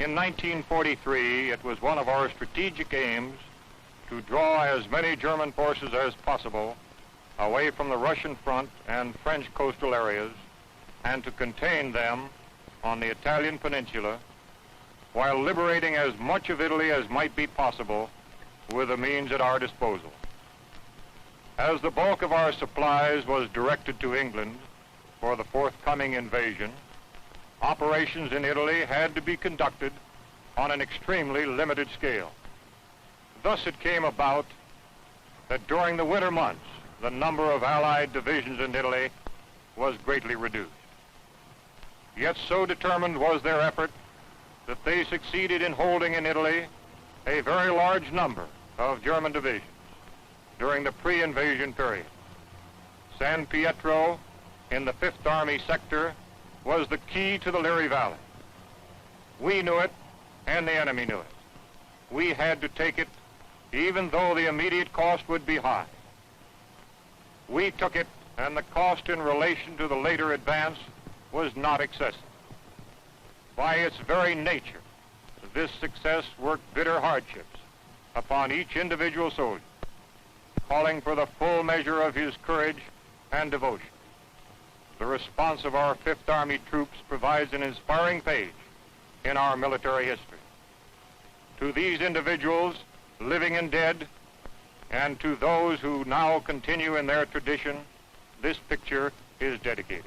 In 1943, it was one of our strategic aims to draw as many German forces as possible away from the Russian front and French coastal areas and to contain them on the Italian peninsula while liberating as much of Italy as might be possible with the means at our disposal. As the bulk of our supplies was directed to England for the forthcoming invasion, operations in Italy had to be conducted on an extremely limited scale. Thus it came about that during the winter months, the number of Allied divisions in Italy was greatly reduced. Yet so determined was their effort that they succeeded in holding in Italy a very large number of German divisions during the pre-invasion period. San Pietro in the 5th Army sector was the key to the Liri Valley. We knew it, and the enemy knew it. We had to take it, even though the immediate cost would be high. We took it, and the cost in relation to the later advance was not excessive. By its very nature, this success worked bitter hardships upon each individual soldier, calling for the full measure of his courage and devotion. The response of our 5th Army troops provides an inspiring page in our military history. To these individuals, living and dead, and to those who now continue in their tradition, this picture is dedicated.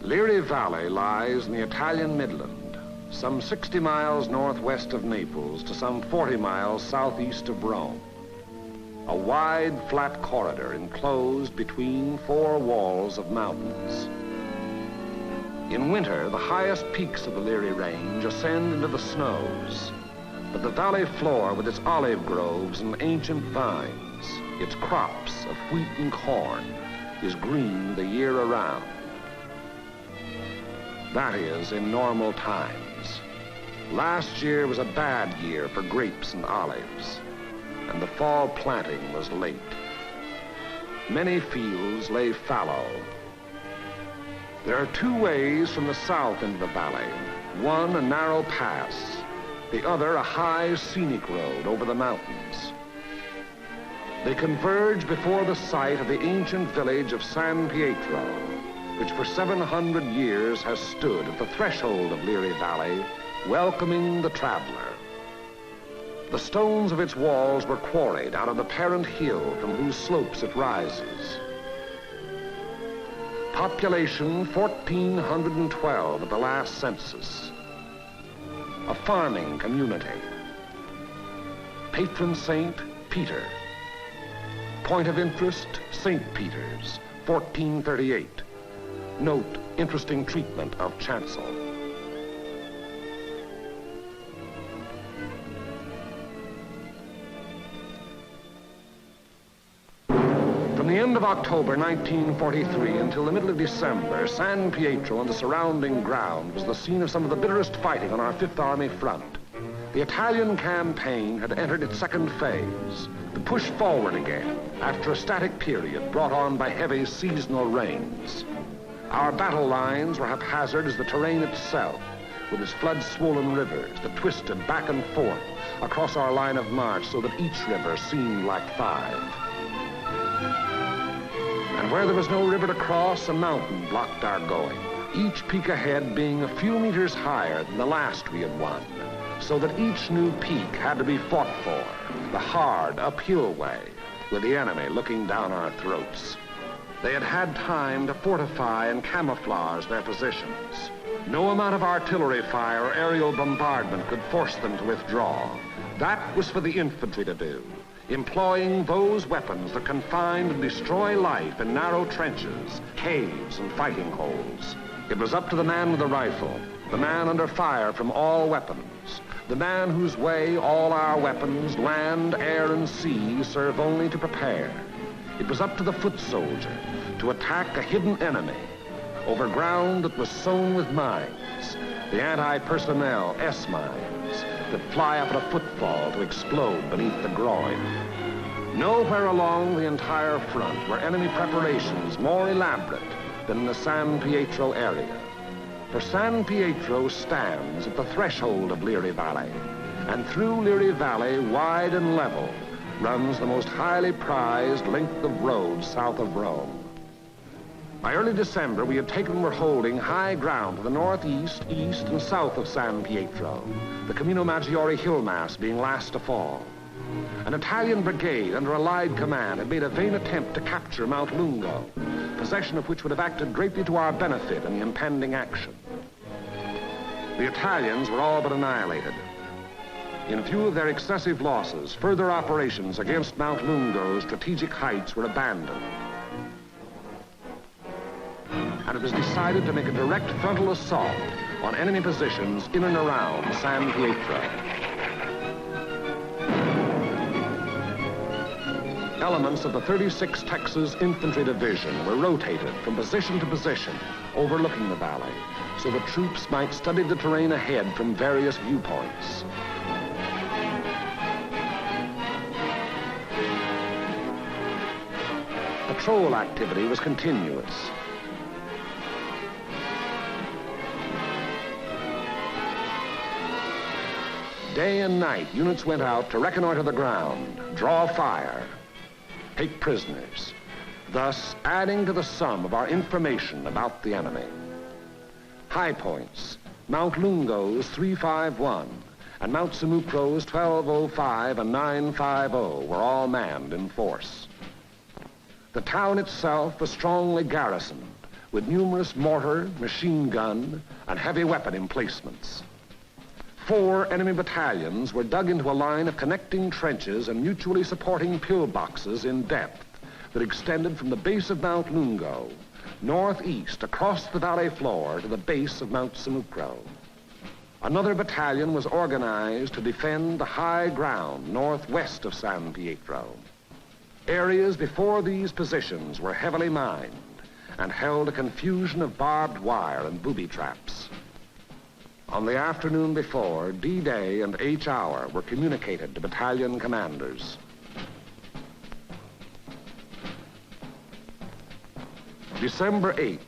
Liri Valley lies in the Italian Midland, some 60 miles northwest of Naples to some 40 miles southeast of Rome. A wide, flat corridor enclosed between 4 walls of mountains. In winter, the highest peaks of the Liri Range ascend into the snows, but the valley floor with its olive groves and ancient vines, its crops of wheat and corn, is green the year around. That is, in normal times. Last year was a bad year for grapes and olives, and the fall planting was late. Many fields lay fallow. There are 2 ways from the south into the valley. One, a narrow pass. The other, a high, scenic road over the mountains. They converge before the site of the ancient village of San Pietro, which for 700 years has stood at the threshold of Liri Valley, welcoming the traveler. The stones of its walls were quarried out of the parent hill from whose slopes it rises. Population 1,412 at the last census. A farming community. Patron saint, Peter. Point of interest, St. Peter's, 1438. Note, interesting treatment of chancel. From the end of October 1943 until the middle of December, San Pietro and the surrounding ground was the scene of some of the bitterest fighting on our 5th Army front. The Italian campaign had entered its second phase, the push forward again after a static period brought on by heavy seasonal rains. Our battle lines were haphazard as the terrain itself, with its flood-swollen rivers that twisted back and forth across our line of march so that each river seemed like 5. And where there was no river to cross, a mountain blocked our going, each peak ahead being a few meters higher than the last we had won, so that each new peak had to be fought for, the hard, uphill way, with the enemy looking down our throats. They had had time to fortify and camouflage their positions. No amount of artillery fire or aerial bombardment could force them to withdraw. That was for the infantry to do, employing those weapons that can find and destroy life in narrow trenches, caves, and fighting holes. It was up to the man with the rifle, the man under fire from all weapons, the man whose way all our weapons, land, air, and sea, serve only to prepare. It was up to the foot soldier to attack a hidden enemy over ground that was sown with mines, the anti-personnel S-mines that fly up at a footfall to explode beneath the groin. Nowhere along the entire front were enemy preparations more elaborate than in the San Pietro area. For San Pietro stands at the threshold of Liri Valley, and through Liri Valley, wide and level, runs the most highly prized length of road south of Rome. By early December, we had taken and were holding high ground to the northeast, east, and south of San Pietro, the Camino Maggiore hill mass being last to fall. An Italian brigade under Allied command had made a vain attempt to capture Mount Lungo, possession of which would have acted greatly to our benefit in the impending action. The Italians were all but annihilated. In view of their excessive losses, further operations against Mount Lungo's strategic heights were abandoned. And it was decided to make a direct frontal assault on enemy positions in and around San Pietro. Elements of the 36th Texas Infantry Division were rotated from position to position, overlooking the valley, so the troops might study the terrain ahead from various viewpoints. Patrol activity was continuous. Day and night, units went out to reconnoiter the ground, draw fire, take prisoners, thus adding to the sum of our information about the enemy. High points, Mount Lungo's 351 and Mount Samucro's 1205 and 950 were all manned in force. The town itself was strongly garrisoned with numerous mortar, machine gun, and heavy weapon emplacements. 4 enemy battalions were dug into a line of connecting trenches and mutually supporting pillboxes in depth that extended from the base of Mount Lungo, northeast across the valley floor to the base of Mount Samucro. Another battalion was organized to defend the high ground northwest of San Pietro. Areas before these positions were heavily mined and held a confusion of barbed wire and booby traps. On the afternoon before, D-Day and H-Hour were communicated to battalion commanders. December 8th,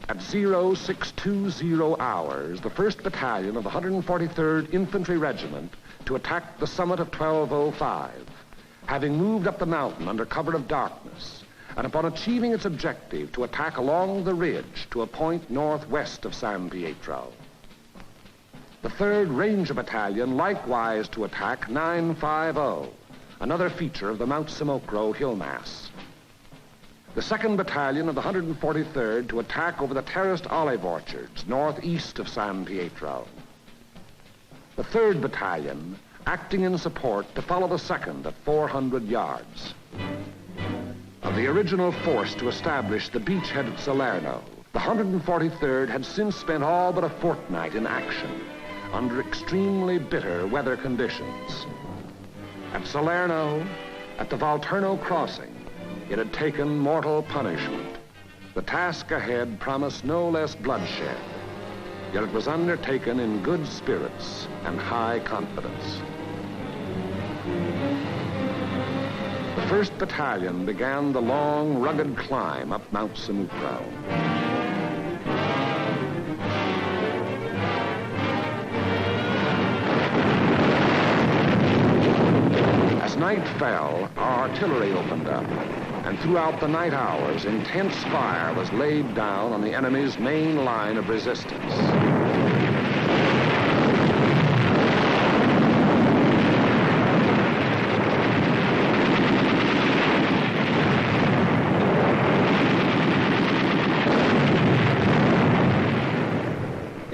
at 0620 hours, the 1st Battalion of the 143rd Infantry Regiment to attack the summit of 1205, having moved up the mountain under cover of darkness, and upon achieving its objective to attack along the ridge to a point northwest of San Pietro. The 3rd Ranger Battalion likewise to attack 950, another feature of the Mount Samucro hill mass. The 2nd Battalion of the 143rd to attack over the terraced olive orchards northeast of San Pietro. The 3rd Battalion acting in support to follow the 2nd at 400 yards. Of the original force to establish the beachhead at Salerno, the 143rd had since spent all but a fortnight in action under extremely bitter weather conditions. At Salerno, at the Volturno crossing, it had taken mortal punishment. The task ahead promised no less bloodshed, yet it was undertaken in good spirits and high confidence. The 1st Battalion began the long, rugged climb up Mount Samucro. As night fell, our artillery opened up, and throughout the night hours, intense fire was laid down on the enemy's main line of resistance.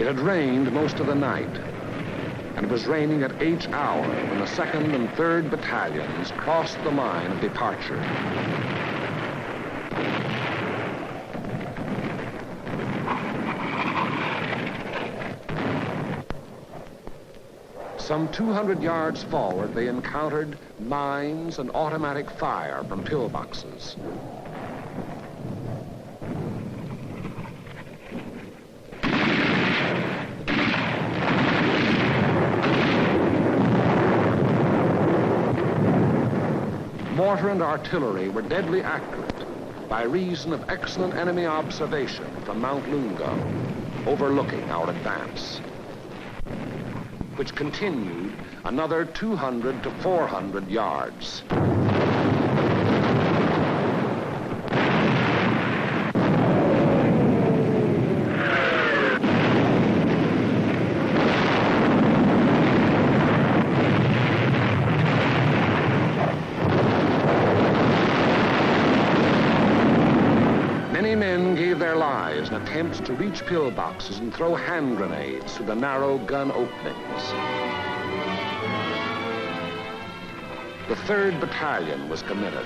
It had rained most of the night, and it was raining at each hour when the 2nd and 3rd battalions crossed the line of departure. Some 200 yards forward, they encountered mines and automatic fire from pillboxes. Mortar and artillery were deadly accurate by reason of excellent enemy observation from Mount Lungo, overlooking our advance, which continued another 200 to 400 yards. Many men gave their lives in attempts to reach pillboxes and throw hand grenades through the narrow gun openings. The 3rd Battalion was committed.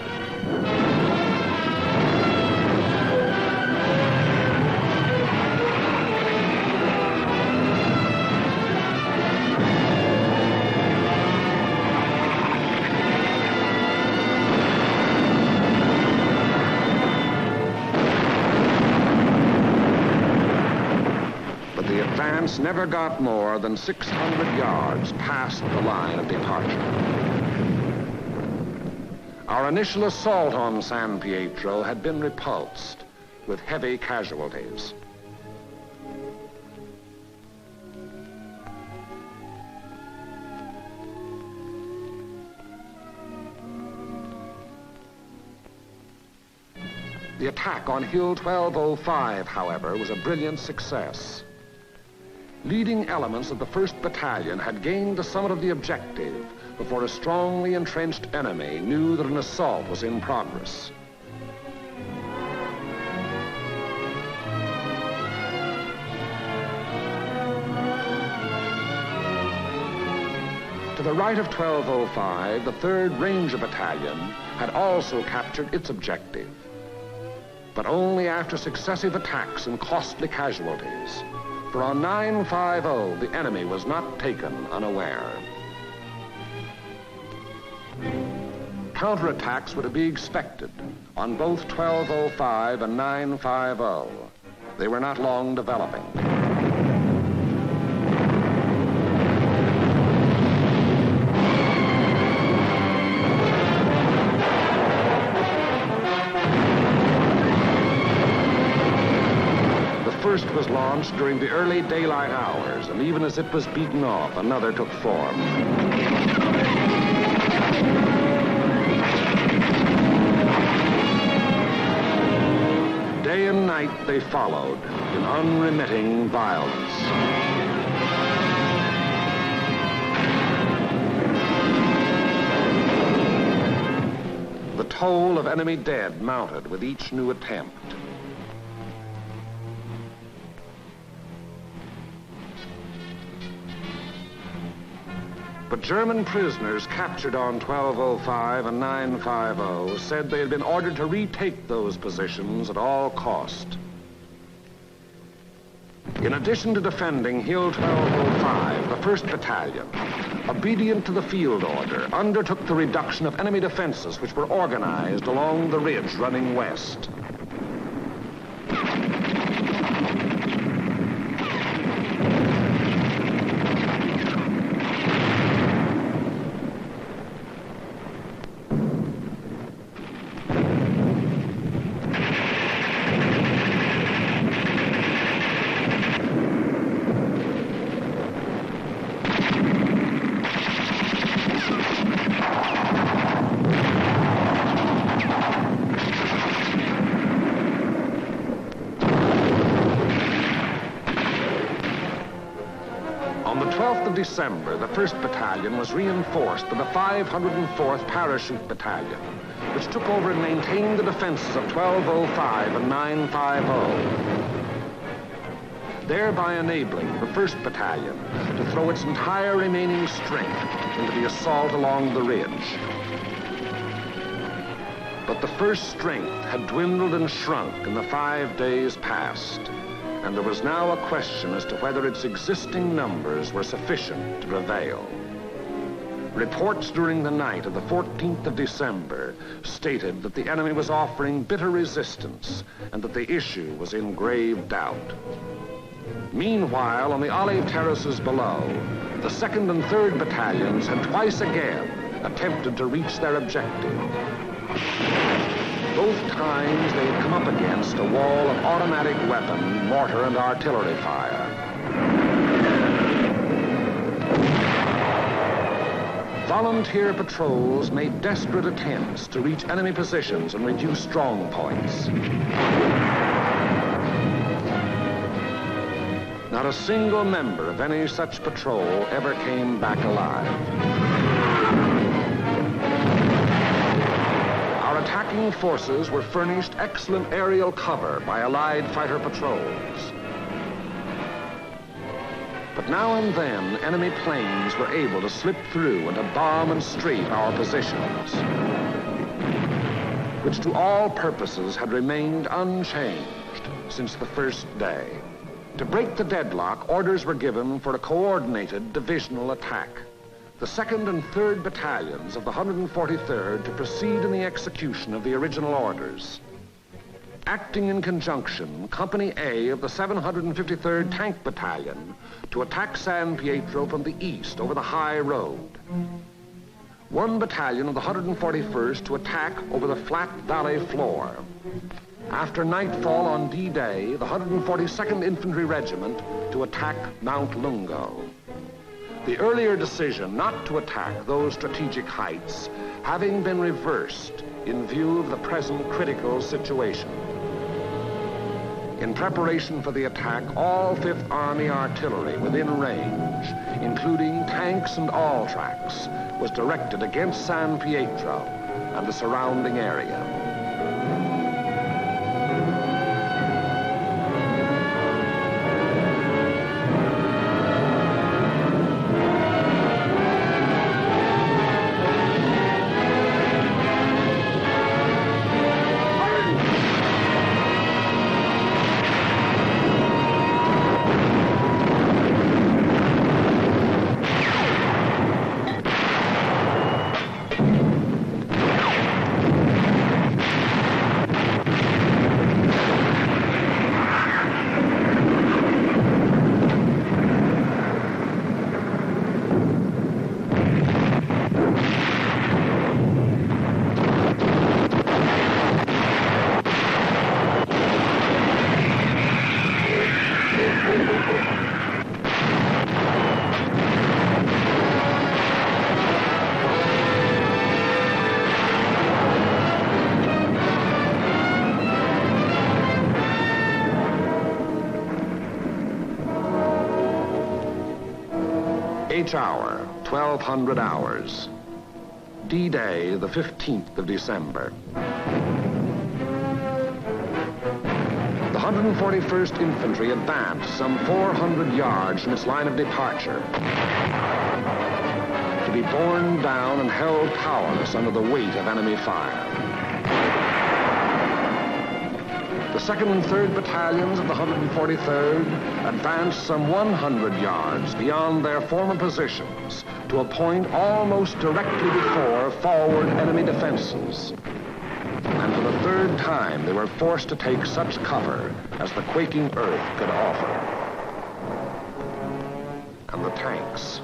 Never got more than 600 yards past the line of departure. Our initial assault on San Pietro had been repulsed with heavy casualties. The attack on Hill 1205, however, was a brilliant success. Leading elements of the 1st Battalion had gained the summit of the objective before a strongly entrenched enemy knew that an assault was in progress. To the right of 1205, the 3rd Ranger Battalion had also captured its objective, but only after successive attacks and costly casualties. For on 950, the enemy was not taken unaware. Counterattacks were to be expected on both 1205 and 950. They were not long developing. First was launched during the early daylight hours, and even as it was beaten off, another took form. Day and night they followed in unremitting violence. The toll of enemy dead mounted with each new attempt. But German prisoners captured on 1205 and 950 said they had been ordered to retake those positions at all cost. In addition to defending Hill 1205, the 1st Battalion, obedient to the field order, undertook the reduction of enemy defenses which were organized along the ridge running west. December, the 1st Battalion was reinforced by the 504th Parachute Battalion, which took over and maintained the defenses of 1205 and 950. thereby enabling the 1st Battalion to throw its entire remaining strength into the assault along the ridge. But the 1st strength had dwindled and shrunk in the 5 days past, and there was now a question as to whether its existing numbers were sufficient to prevail. Reports during the night of the 14th of December stated that the enemy was offering bitter resistance and that the issue was in grave doubt. Meanwhile, on the olive terraces below, the 2nd and 3rd Battalions had twice again attempted to reach their objective. Both times they had come up against a wall of automatic weapon, mortar, and artillery fire. Volunteer patrols made desperate attempts to reach enemy positions and reduce strong points. Not a single member of any such patrol ever came back alive. Our attacking forces were furnished excellent aerial cover by Allied fighter patrols. But now and then, enemy planes were able to slip through and to bomb and strafe our positions, which to all purposes had remained unchanged since the 1st day. To break the deadlock, orders were given for a coordinated divisional attack. The 2nd and 3rd Battalions of the 143rd to proceed in the execution of the original orders. Acting in conjunction, Company A of the 753rd Tank Battalion to attack San Pietro from the east over the high road. 1 battalion of the 141st to attack over the flat valley floor. After nightfall on D-Day, the 142nd Infantry Regiment to attack Mount Lungo. The earlier decision not to attack those strategic heights having been reversed in view of the present critical situation. In preparation for the attack, all 5th Army artillery within range, including tanks and all-tracks, was directed against San Pietro and the surrounding area. Each hour, 1200 hours. D-Day, the 15th of December. The 141st Infantry advanced some 400 yards from its line of departure, to be borne down and held powerless under the weight of enemy fire. The 2nd and 3rd Battalions of the 143rd advanced some 100 yards beyond their former positions to a point almost directly before forward enemy defenses. And for the 3rd time, they were forced to take such cover as the quaking earth could offer. And the tanks.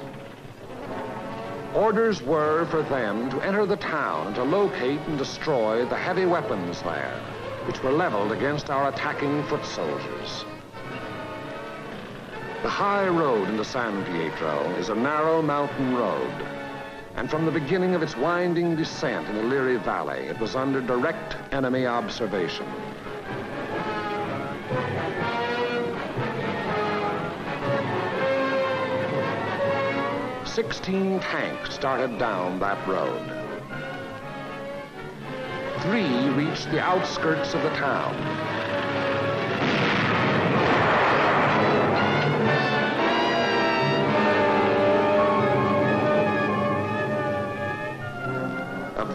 Orders were for them to enter the town and to locate and destroy the heavy weapons there, which were leveled against our attacking foot soldiers. The high road into San Pietro is a narrow mountain road, and from the beginning of its winding descent in the Liri Valley, it was under direct enemy observation. "16 tanks started down that road. 3 reached the outskirts of the town.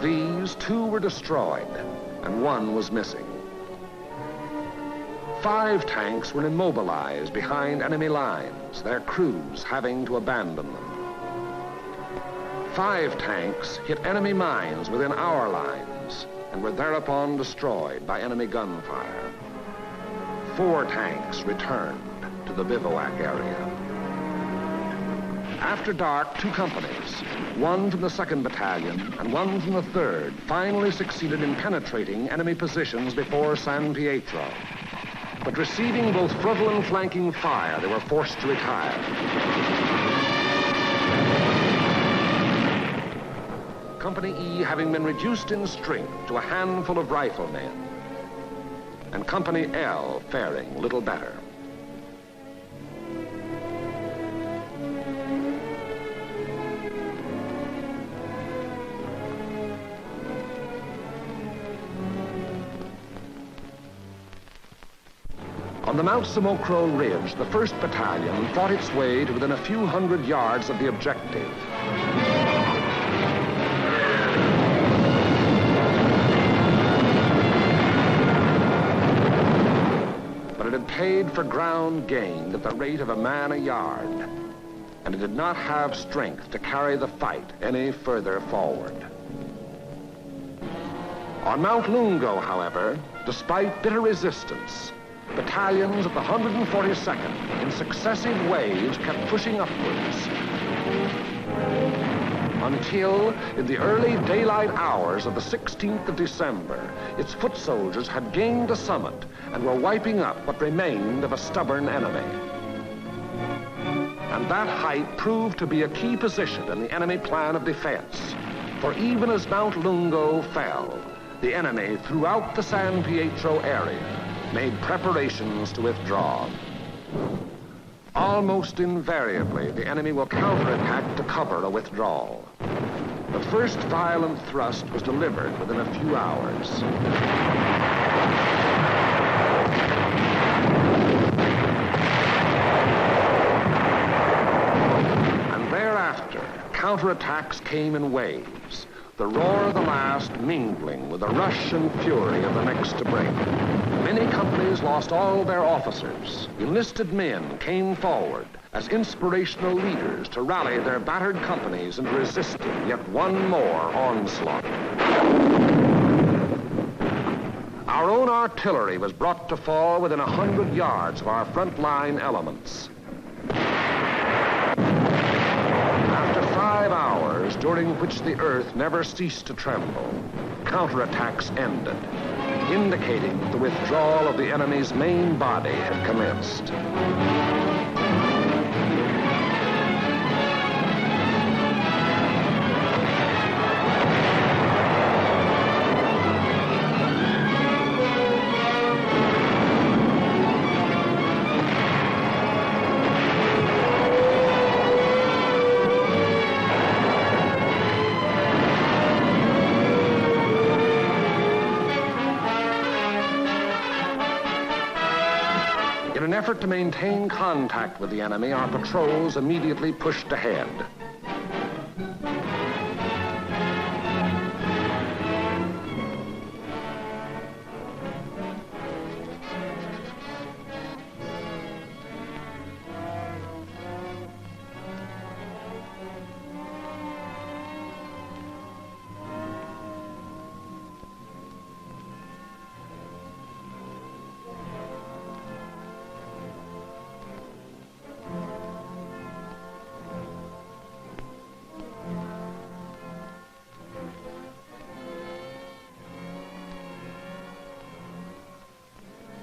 Of these, 2 were destroyed, and 1 was missing. 5 tanks were immobilized behind enemy lines, their crews having to abandon them. 5 tanks hit enemy mines within our lines and were thereupon destroyed by enemy gunfire. 4 tanks returned to the bivouac area. After dark, 2 companies, 1 from the 2nd Battalion and 1 from the 3rd, finally succeeded in penetrating enemy positions before San Pietro. But receiving both frontal and flanking fire, they were forced to retire. Company E having been reduced in strength to a handful of riflemen, and Company L faring little better. On the Mount Samocro Ridge, the 1st Battalion fought its way to within a few hundred yards of the objective. But it had paid for ground gained at the rate of a man a yard, and it did not have strength to carry the fight any further forward. On Mount Lungo, however, despite bitter resistance, battalions of the 142nd in successive waves kept pushing upwards until, in the early daylight hours of the 16th of December, its foot soldiers had gained the summit and were wiping up what remained of a stubborn enemy. And that height proved to be a key position in the enemy plan of defense, for even as Mount Lungo fell, the enemy throughout the San Pietro area made preparations to withdraw. Almost invariably, the enemy will counterattack to cover a withdrawal. The first violent thrust was delivered within a few hours. And thereafter, counterattacks came in waves, the roar of the last mingling with the rush and fury of the next to break. Many companies lost all their officers. Enlisted men came forward as inspirational leaders to rally their battered companies into resisting yet one more onslaught. Our own artillery was brought to fall within 100 yards of our front-line elements. After 5 hours, during which the earth never ceased to tremble, counterattacks ended, indicating that the withdrawal of the enemy's main body had commenced. In an effort to maintain contact with the enemy, our patrols immediately pushed ahead.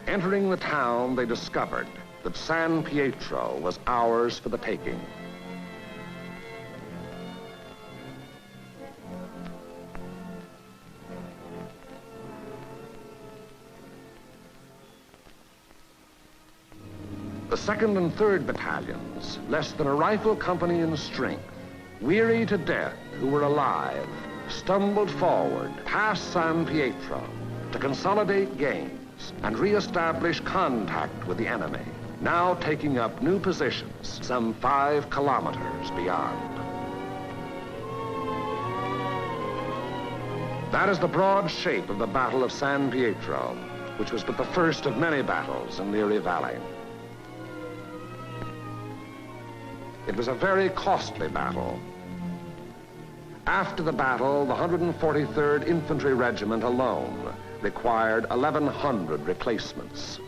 Entering the town, they discovered that San Pietro was ours for the taking. The 2nd and 3rd Battalions, less than a rifle company in strength, weary to death who were alive, stumbled forward past San Pietro to consolidate gains and re-establish contact with the enemy, now taking up new positions some 5 kilometers beyond. That is the broad shape of the Battle of San Pietro, which was but the first of many battles in the Erie Valley. It was a very costly battle. After the battle, the 143rd Infantry Regiment alone required 1,100 replacements.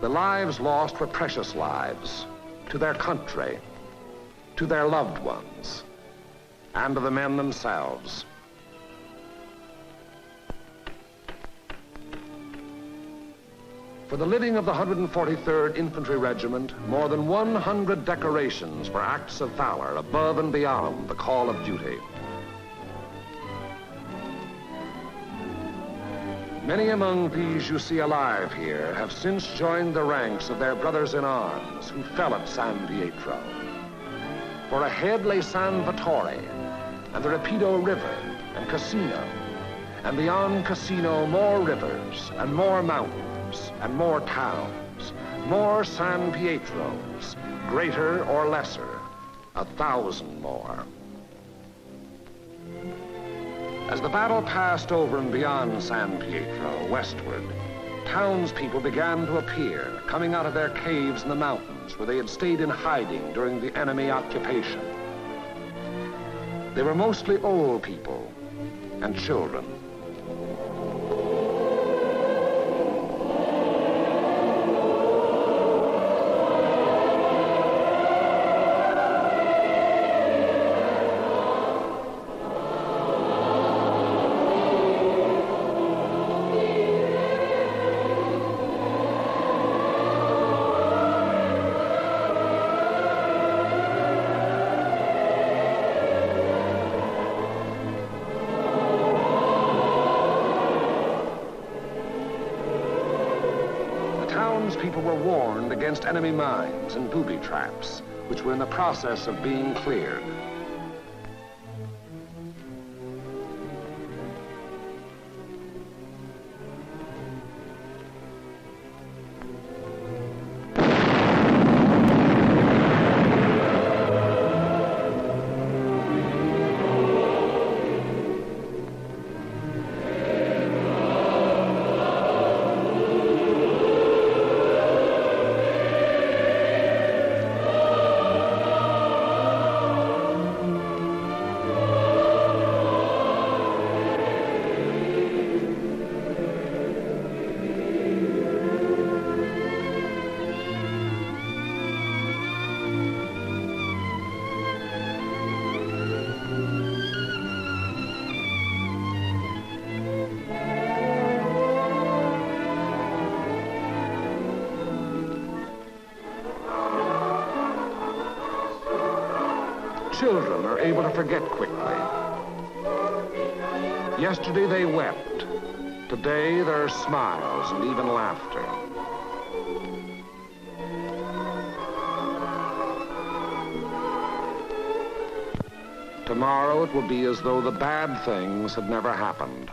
The lives lost were precious lives to their country, to their loved ones, and to the men themselves. For the living of the 143rd Infantry Regiment, more than 100 decorations for acts of valor above and beyond the call of duty. Many among these you see alive here have since joined the ranks of their brothers in arms who fell at San Pietro. For ahead lay San Vittore and the Rapido River and Cassino, and beyond Cassino more rivers and more mountains and more towns, more San Pietros, greater or lesser, 1,000 more. As the battle passed over and beyond San Pietro, westward, townspeople began to appear, coming out of their caves in the mountains where they had stayed in hiding during the enemy occupation. They were mostly old people and children. People were warned against enemy mines and booby traps, which were in the process of being cleared. Children are able to forget quickly. Yesterday they wept. Today there are smiles and even laughter. Tomorrow it will be as though the bad things had never happened.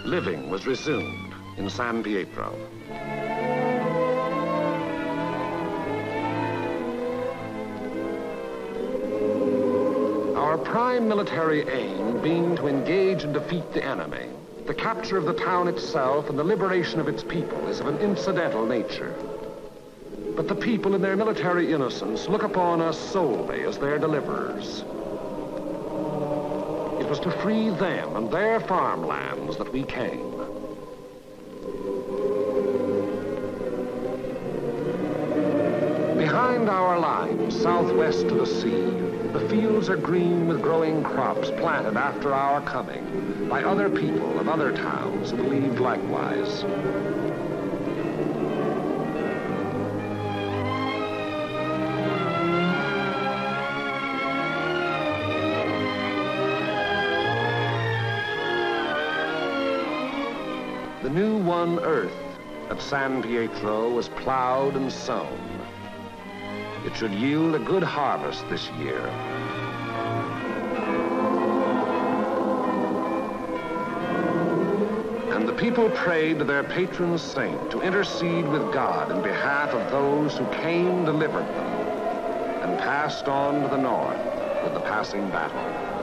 Living was resumed in San Pietro. Our prime military aim being to engage and defeat the enemy, the capture of the town itself and the liberation of its people is of an incidental nature. But the people in their military innocence look upon us solely as their deliverers. It was to free them and their farmlands that we came. Behind our lines, southwest to the sea, the fields are green with growing crops planted after our coming by other people of other towns who believed likewise. The new won earth at San Pietro was plowed and sown. It should yield a good harvest this year. And the people prayed to their patron saint to intercede with God in behalf of those who came, delivered them, and passed on to the north with the passing battle.